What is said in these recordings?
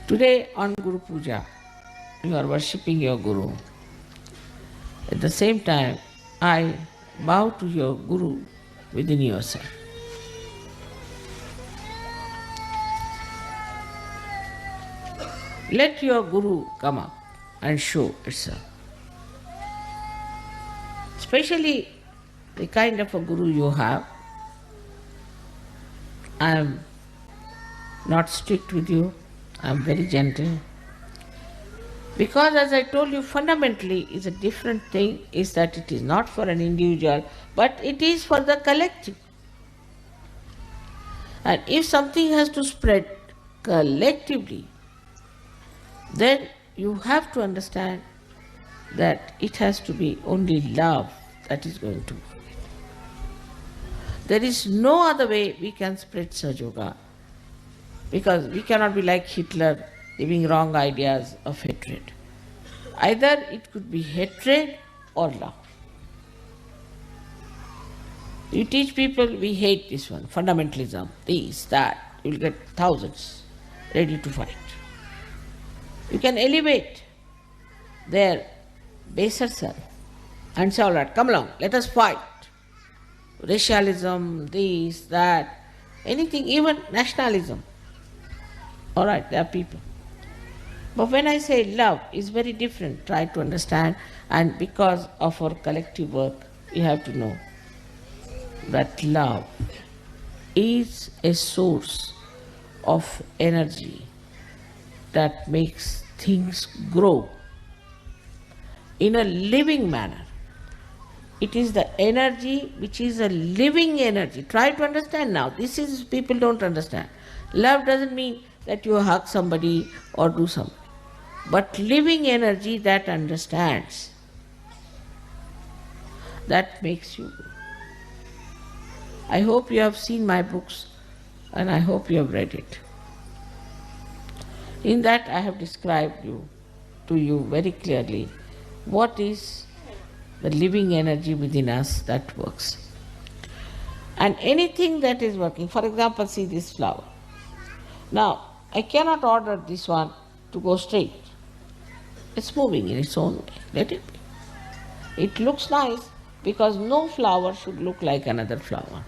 Today on Guru Puja, you are worshipping your Guru. At the same time, I bow to your Guru within yourself. Let your Guru come up and show itself. Especially the kind of a Guru you have. I am not strict with you, I am very gentle. Because as I told you, fundamentally is a different thing, is that it is not for an individual, but it is for the collective. And if something has to spread collectively, then you have to understand that it has to be only love that is going to. There is no other way we can spread Sahaja, because we cannot be like Hitler, giving wrong ideas of hatred. Either it could be hatred or love. You teach people, we hate this one, fundamentalism, this, that, you will get thousands ready to fight. You can elevate their baser self and say, all right, come along, let us fight. Racialism, this, that, anything, even nationalism. All right, there are people. But when I say love, it's very different. Try to understand, and because of our collective work, you have to know that love is a source of energy that makes things grow in a living manner. It is the energy which is a living energy. Try to understand now. This is, people don't understand. Love doesn't mean that you hug somebody or do something, but living energy that understands, that makes you grow. I hope you have seen my books and I hope you have read it. In that I have described to you very clearly what is the living energy within us that works. And anything that is working, for example, see this flower. Now, I cannot order this one to go straight. It's moving in its own way. Let it be. It looks nice because no flower should look like another flower.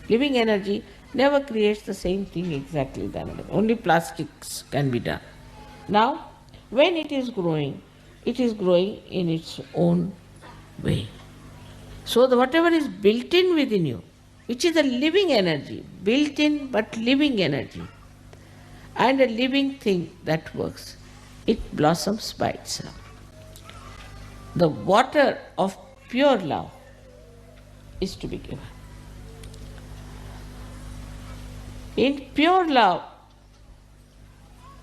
Living energy never creates the same thing exactly than another. Only plastics can be done. Now, when it is growing in its own way. So whatever is built in within you, which is a living energy, built in but living energy, and a living thing that works, it blossoms by itself. The water of pure love is to be given. In pure love,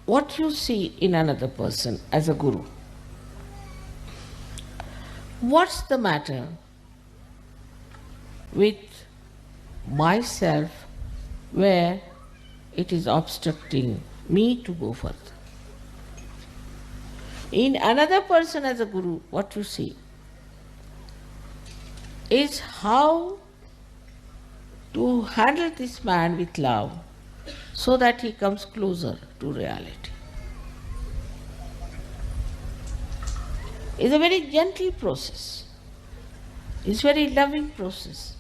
what you see in another person as a guru, what's the matter with myself where it is obstructing me to go further? In another person as a guru, what you see is how to handle this man with love so that he comes closer to reality. It's a very gentle process. It's a very loving process.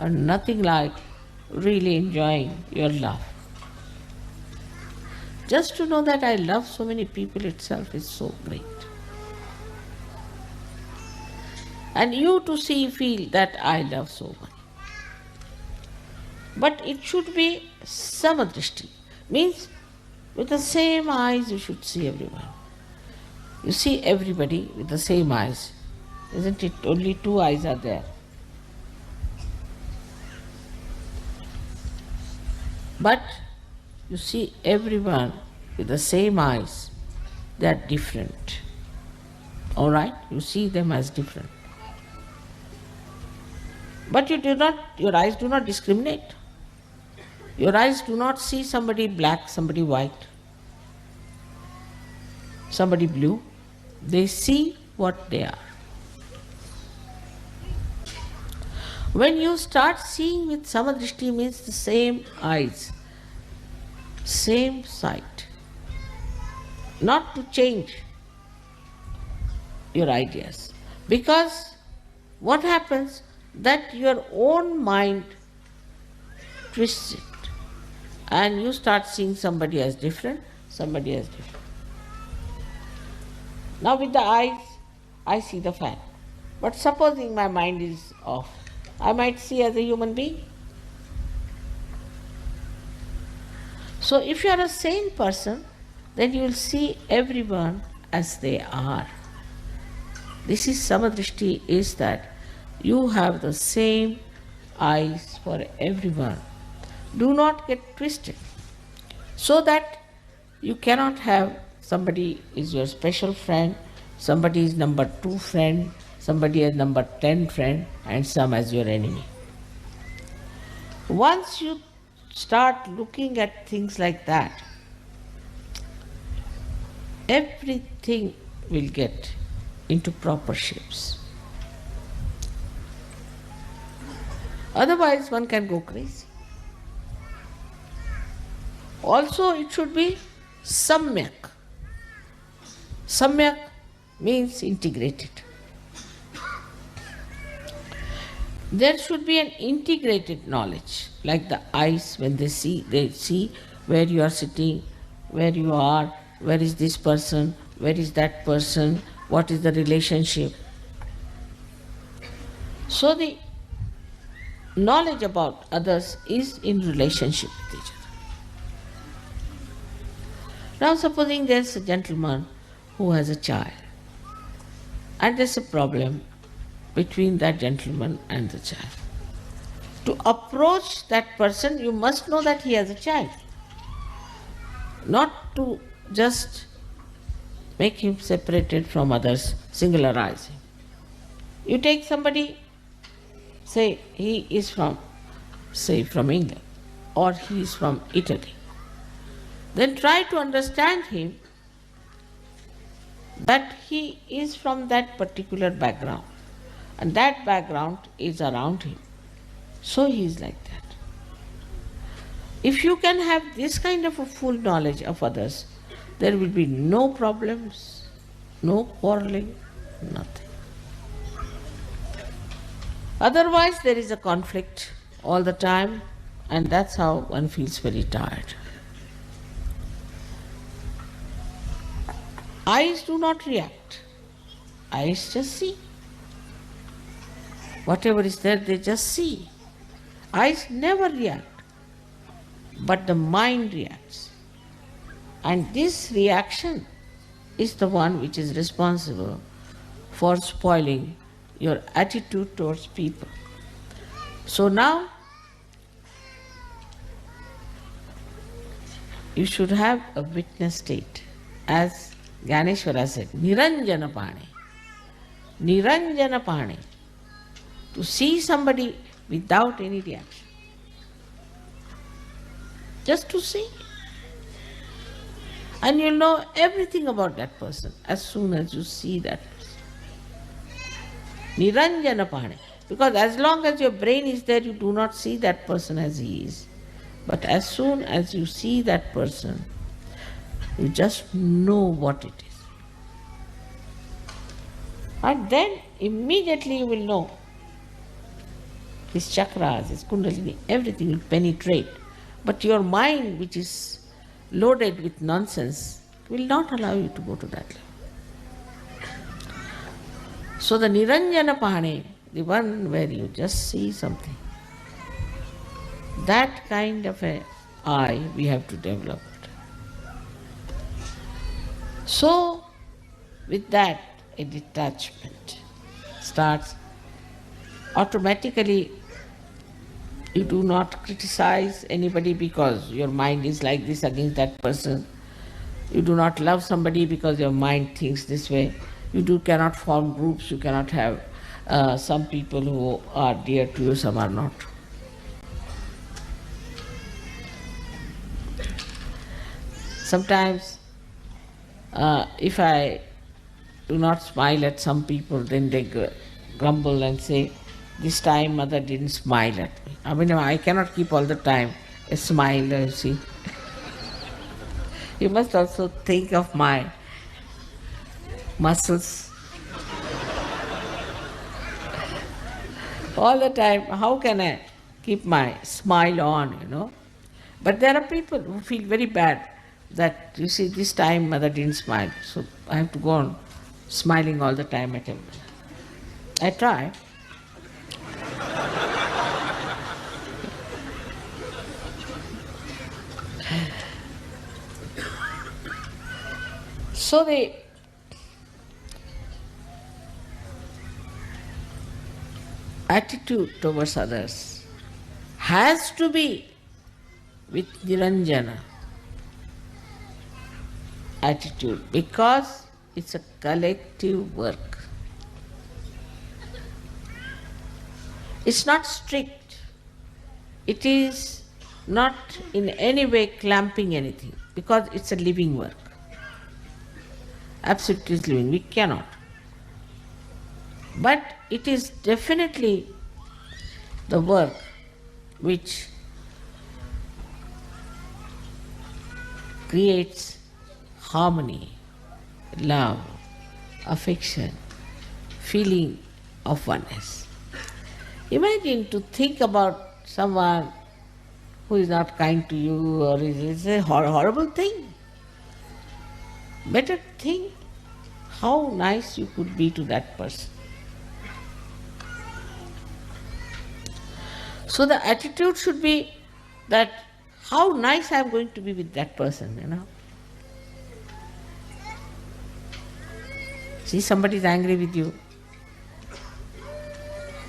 And nothing like really enjoying your love. Just to know that I love so many people itself is so great. And you to see, feel that I love so much. But it should be samadrishti, means with the same eyes you should see everyone. You see everybody with the same eyes. Isn't it? Only two eyes are there. But you see everyone with the same eyes. They are different. All right? You see them as different. But your eyes do not discriminate. Your eyes do not see somebody black, somebody white, somebody blue. They see what they are. When you start seeing with samadrishti means the same eyes, same sight, not to change your ideas. Because what happens that your own mind twists it and you start seeing somebody as different, somebody as different. Now with the eyes, I see the fan. But supposing my mind is off, I might see as a human being. So if you are a sane person, then you will see everyone as they are. This is samadrishti, is that you have the same eyes for everyone. Do not get twisted. So that you cannot have somebody is your special friend, somebody is number 2 friend, somebody is number 10 friend, and some as your enemy. Once you start looking at things like that, everything will get into proper shapes. Otherwise, one can go crazy. Also, it should be samyak. Samyak means integrated. There should be an integrated knowledge, like the eyes when they see where you are sitting, where you are, where is this person, where is that person, what is the relationship. So the knowledge about others is in relationship with each other. Now supposing there's a gentleman who has a child and there's a problem between that gentleman and the child. To approach that person, you must know that he has a child. Not to just make him separated from others, singularize him. You take somebody, say he is from England or he is from Italy. Then try to understand him that he is from that particular background and that background is around him. So he is like that. If you can have this kind of a full knowledge of others, there will be no problems, no quarreling, nothing. Otherwise there is a conflict all the time, and that's how one feels very tired. Eyes do not react. Eyes just see. Whatever is there, they just see. Eyes never react, but the mind reacts. And this reaction is the one which is responsible for spoiling your attitude towards people. So now, you should have a witness state. As Gyaneshwara said, Niranjana Pane. Niranjana Pane. To see somebody without any reaction. Just to see. And you'll know everything about that person as soon as you see that person. Niranjana Pane. Because as long as your brain is there, you do not see that person as he is. But as soon as you see that person, you just know what it is. And then immediately you will know his chakras, his kundalini, everything will penetrate. But your mind, which is loaded with nonsense, will not allow you to go to that level. So the Niranjana Pahane, the one where you just see something, that kind of an eye we have to develop. So, with that, a detachment starts. Automatically, you do not criticize anybody because your mind is like this against that person. You do not love somebody because your mind thinks this way. You cannot form groups, you cannot have some people who are dear to you, some are not. Sometimes if I do not smile at some people, then they grumble and say, this time mother didn't smile at me. I mean, I cannot keep all the time a smile, you see. You must also think of my muscles. All the time, how can I keep my smile on? But there are people who feel very bad that, you see, this time mother didn't smile, so I have to go on smiling all the time at him. I try. So the attitude towards others has to be with Niranjana attitude, because it's a collective work. It's not strict. It is not in any way clamping anything, because it's a living work. Absolutely living. We cannot. But it is definitely the work which creates harmony, love, affection, feeling of oneness. Imagine to think about someone who is not kind to you, or is a horrible thing. Better think how nice you could be to that person. So the attitude should be that how nice I am going to be with that person. See, somebody is angry with you.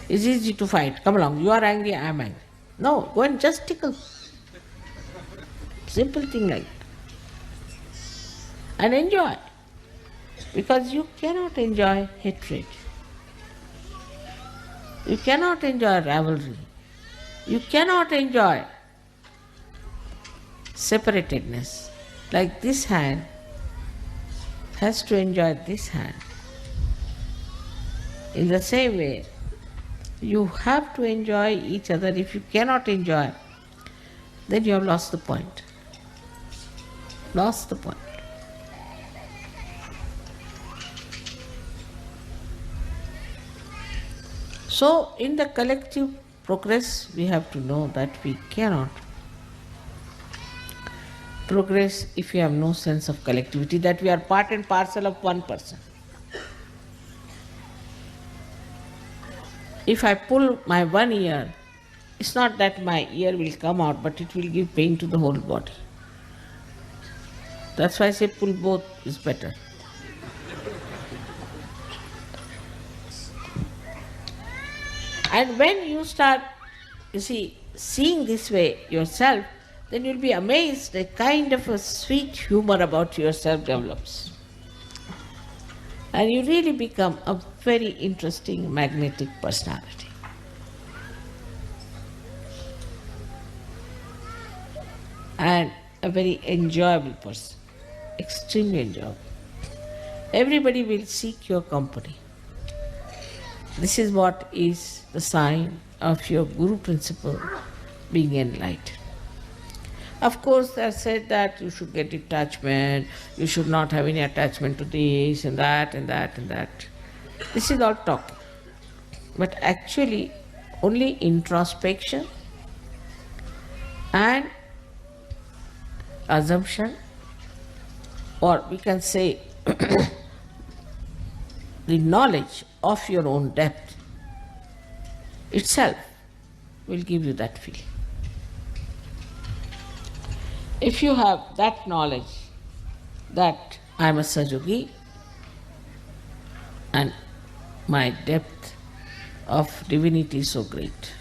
It's easy to fight. Come along, you are angry, I am angry. No, go and just tickle. Simple thing like that. And enjoy. Because you cannot enjoy hatred. You cannot enjoy rivalry. You cannot enjoy separatedness. Like this hand has to enjoy this hand. In the same way, you have to enjoy each other. If you cannot enjoy, then you have lost the point. Lost the point. So, in the collective progress, we have to know that we cannot progress if we have no sense of collectivity, that we are part and parcel of one person. If I pull my one ear, it's not that my ear will come out, but it will give pain to the whole body. That's why I say pull both is better. And when you start, seeing this way yourself, then you'll be amazed, a kind of a sweet humor about yourself develops. And you really become a very interesting, magnetic personality. And a very enjoyable person, extremely enjoyable. Everybody will seek your company. This is what is the sign of your Guru principle being enlightened. Of course, they said that you should get detachment, you should not have any attachment to this and that and that and that. This is all talk. But actually, only introspection and assumption, or we can say the knowledge of your own depth itself will give you that feeling. If you have that knowledge that I am a Sajogi and my depth of divinity is so great,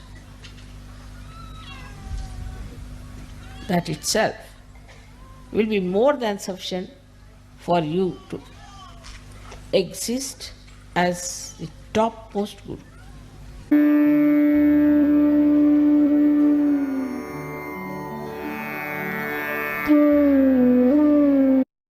that itself will be more than sufficient for you to exist as the topmost Guru.